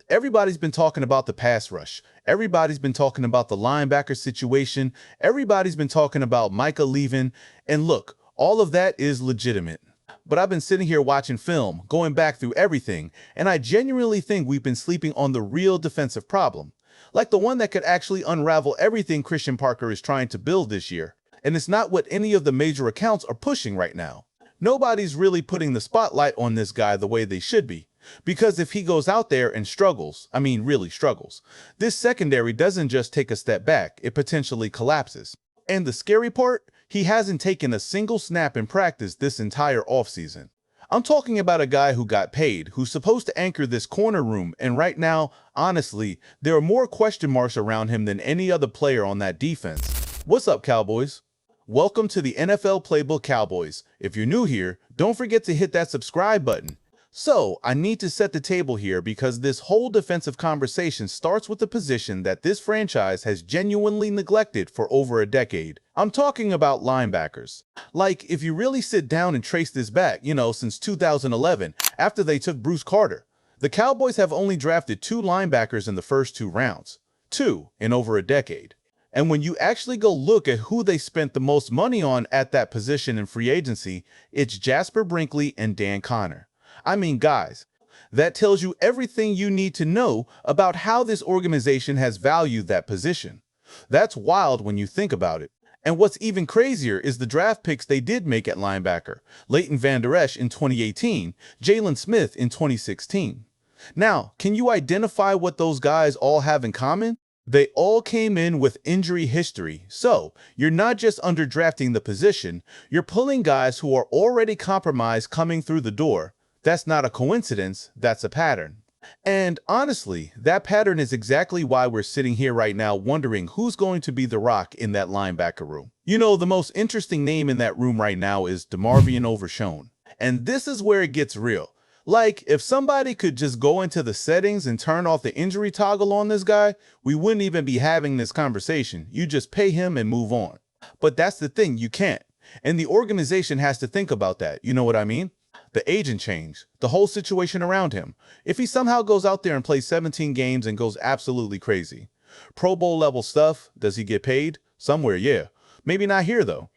Everybody's been talking about the pass rush. Everybody's been talking about the linebacker situation. Everybody's been talking about Micah leaving. And look, all of that is legitimate. But I've been sitting here watching film, going back through everything, and I genuinely think we've been sleeping on the real defensive problem. Like the one that could actually unravel everything Christian Parker is trying to build this year. And it's not what any of the major accounts are pushing right now. Nobody's really putting the spotlight on this guy the way they should be. Because if he goes out there and struggles, really struggles, this secondary doesn't just take a step back, it potentially collapses. And the scary part, he hasn't taken a single snap in practice this entire offseason. I'm talking about a guy who got paid, who's supposed to anchor this corner room, and right now, honestly, there are more question marks around him than any other player on that defense. What's up, Cowboys? Welcome to the NFL Playbook Cowboys. If you're new here, don't forget to hit that subscribe button. So, I need to set the table here because this whole defensive conversation starts with the position that this franchise has genuinely neglected for over a decade. I'm talking about linebackers. Like, if you really sit down and trace this back, since 2011, after they took Bruce Carter, the Cowboys have only drafted 2 linebackers in the first 2 rounds. 2 in over a decade. And when you actually go look at who they spent the most money on at that position in free agency, it's Jasper Brinkley and Dan Connor. Guys, that tells you everything you need to know about how this organization has valued that position. That's wild when you think about it. And what's even crazier is the draft picks they did make at linebacker. Leighton Vander Esch in 2018, Jalen Smith in 2016. Now, can you identify what those guys all have in common? They all came in with injury history, so you're not just underdrafting the position, you're pulling guys who are already compromised coming through the door. That's not a coincidence, that's a pattern. And honestly, that pattern is exactly why we're sitting here right now wondering who's going to be the rock in that linebacker room. The most interesting name in that room right now is DeMarvion Overshown. And this is where it gets real. Like, if somebody could just go into the settings and turn off the injury toggle on this guy, we wouldn't even be having this conversation. You just pay him and move on. But that's the thing, you can't. And the organization has to think about that, you know what I mean? The agent change, the whole situation around him. If he somehow goes out there and plays 17 games and goes absolutely crazy. Pro Bowl level stuff, does he get paid? Somewhere, yeah. Maybe not here though.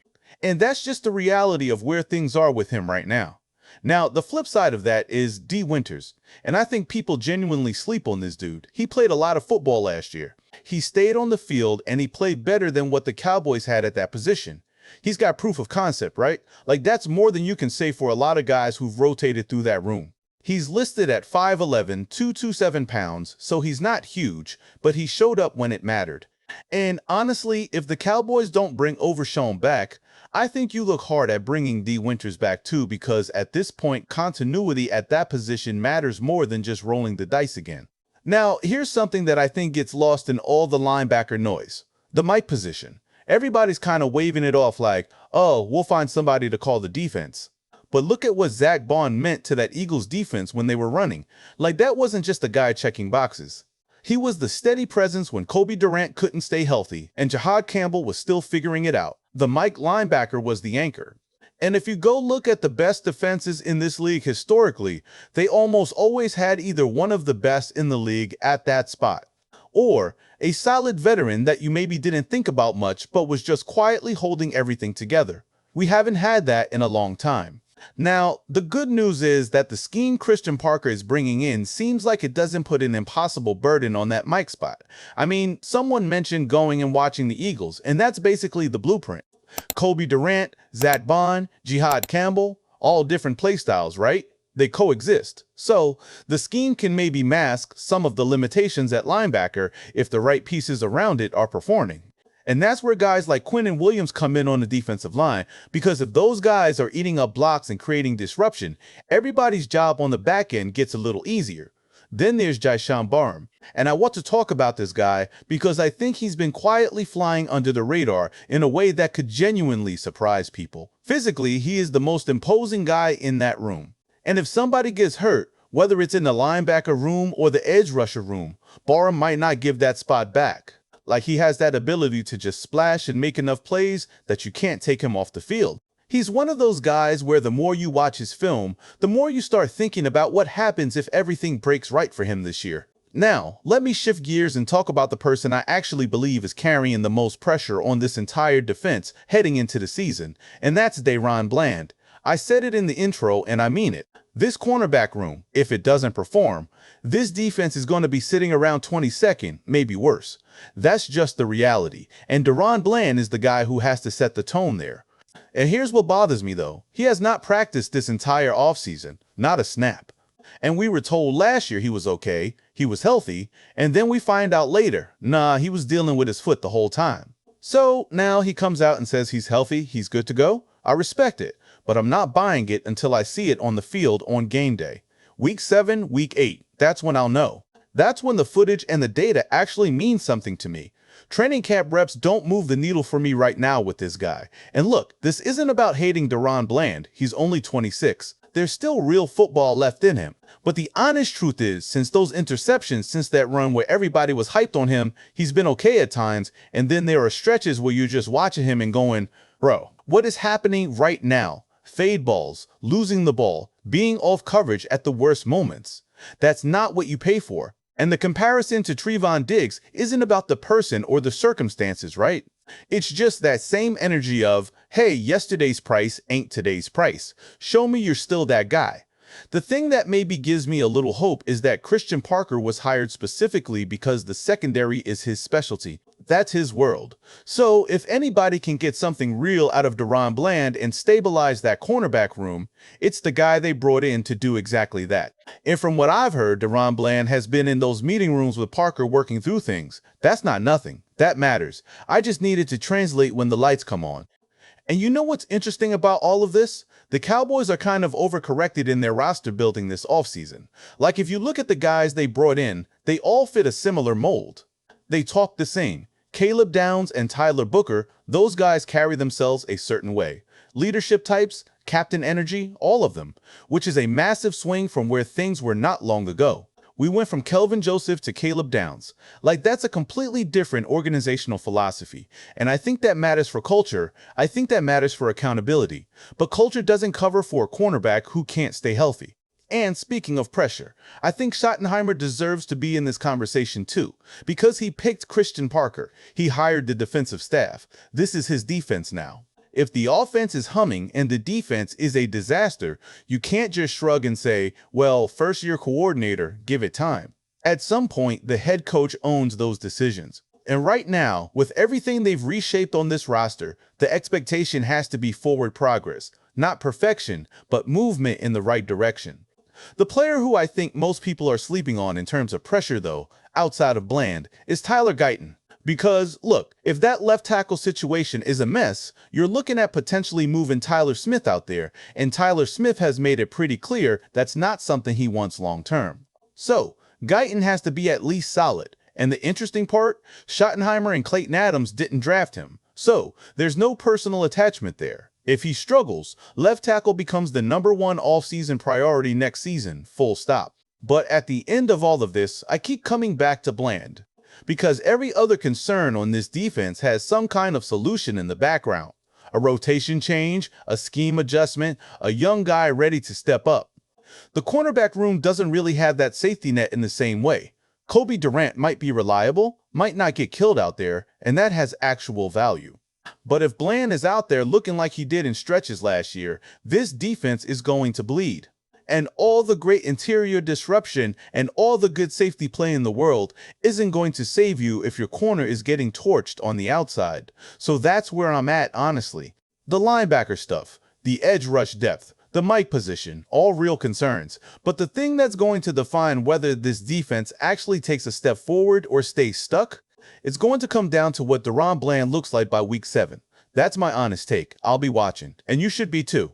And that's just the reality of where things are with him right now. Now, the flip side of that is Dee Winters. And I think people genuinely sleep on this dude. He played a lot of football last year. He stayed on the field and he played better than what the Cowboys had at that position. He's got proof of concept, right? Like, that's more than you can say for a lot of guys who've rotated through that room. He's listed at 5'11", 227 pounds, so he's not huge, but he showed up when it mattered. And honestly, if the Cowboys don't bring Overshown back, I think you look hard at bringing Dee Winters back too, because at this point, continuity at that position matters more than just rolling the dice again. Now, here's something that I think gets lost in all the linebacker noise. The Mike position. Everybody's kind of waving it off like, oh, we'll find somebody to call the defense. But look at what Zack Baun meant to that Eagles defense when they were running. Like, that wasn't just a guy checking boxes. He was the steady presence when Cobie Durant couldn't stay healthy and Jihaad Campbell was still figuring it out. The Mike linebacker was the anchor. And if you go look at the best defenses in this league historically, they almost always had either one of the best in the league at that spot, or a solid veteran that you maybe didn't think about much but was just quietly holding everything together. We haven't had that in a long time. Now, the good news is that the scheme Christian Parker is bringing in seems like it doesn't put an impossible burden on that Mike spot. Someone mentioned going and watching the Eagles, and that's basically the blueprint. Cobie Durant, Zack Baun, Jihaad Campbell, all different playstyles, right? They coexist. So the scheme can maybe mask some of the limitations at linebacker if the right pieces around it are performing. And that's where guys like Quinnen Williams come in on the defensive line, because if those guys are eating up blocks and creating disruption, everybody's job on the back end gets a little easier. Then there's Jaishawn Barham. And I want to talk about this guy because I think he's been quietly flying under the radar in a way that could genuinely surprise people. Physically, he is the most imposing guy in that room. And if somebody gets hurt, whether it's in the linebacker room or the edge rusher room, Barham might not give that spot back. Like, he has that ability to just splash and make enough plays that you can't take him off the field. He's one of those guys where the more you watch his film, the more you start thinking about what happens if everything breaks right for him this year. Now, let me shift gears and talk about the person I actually believe is carrying the most pressure on this entire defense heading into the season, and that's DaRon Bland. I said it in the intro, and I mean it. This cornerback room, if it doesn't perform, this defense is going to be sitting around 22nd, maybe worse. That's just the reality, and DaRon Bland is the guy who has to set the tone there. And here's what bothers me, though. He has not practiced this entire offseason, not a snap. And we were told last year he was okay, he was healthy, and then we find out later, nah, he was dealing with his foot the whole time. So now he comes out and says he's healthy, he's good to go. I respect it, but I'm not buying it until I see it on the field on game day. Week 7, week 8, that's when I'll know. That's when the footage and the data actually mean something to me. Training camp reps don't move the needle for me right now with this guy. And look, this isn't about hating DaRon Bland, he's only 26. There's still real football left in him. But the honest truth is, since those interceptions, since that run where everybody was hyped on him, he's been okay at times, and then there are stretches where you're just watching him and going, bro, what is happening right now? Fade balls, losing the ball, being off coverage at the worst moments. That's not what you pay for. And the comparison to Trevon Diggs isn't about the person or the circumstances, right? It's just that same energy of, hey, yesterday's price ain't today's price. Show me you're still that guy. The thing that maybe gives me a little hope is that Christian Parker was hired specifically because the secondary is his specialty. That's his world. So if anybody can get something real out of DaRon Bland and stabilize that cornerback room, it's the guy they brought in to do exactly that. And from what I've heard, DaRon Bland has been in those meeting rooms with Parker working through things. That's not nothing. That matters. I just needed to translate when the lights come on. And you know what's interesting about all of this? The Cowboys are kind of overcorrected in their roster building this offseason. Like if you look at the guys they brought in, they all fit a similar mold. They talk the same. Caleb Downs and Tyler Booker, those guys carry themselves a certain way. Leadership types, captain energy, all of them, which is a massive swing from where things were not long ago. We went from Kelvin Joseph to Caleb Downs. Like that's a completely different organizational philosophy. And I think that matters for culture. I think that matters for accountability. But culture doesn't cover for a cornerback who can't stay healthy. And speaking of pressure, I think Schottenheimer deserves to be in this conversation too. Because he picked Christian Parker, he hired the defensive staff. This is his defense now. If the offense is humming and the defense is a disaster, you can't just shrug and say, well, first-year coordinator, give it time. At some point, the head coach owns those decisions. And right now, with everything they've reshaped on this roster, the expectation has to be forward progress. Not perfection, but movement in the right direction. The player who I think most people are sleeping on in terms of pressure, though, outside of Bland, is Tyler Guyton. Because, look, if that left tackle situation is a mess, you're looking at potentially moving Tyler Smith out there, and Tyler Smith has made it pretty clear that's not something he wants long-term. So, Guyton has to be at least solid. And the interesting part, Schottenheimer and Clayton Adams didn't draft him. So, there's no personal attachment there. If he struggles, left tackle becomes the #1 all-season priority next season, full stop. But at the end of all of this, I keep coming back to Bland. Because every other concern on this defense has some kind of solution in the background. A rotation change, a scheme adjustment, a young guy ready to step up. The cornerback room doesn't really have that safety net in the same way. Kobe Durant might be reliable, might not get killed out there, and that has actual value. But if Bland is out there looking like he did in stretches last year, this defense is going to bleed. And all the great interior disruption and all the good safety play in the world isn't going to save you if your corner is getting torched on the outside. So that's where I'm at, honestly. The linebacker stuff, the edge rush depth, the mic position, all real concerns. But the thing that's going to define whether this defense actually takes a step forward or stays stuck, it's going to come down to what DaRon Bland looks like by week 7. That's my honest take. I'll be watching, and you should be too.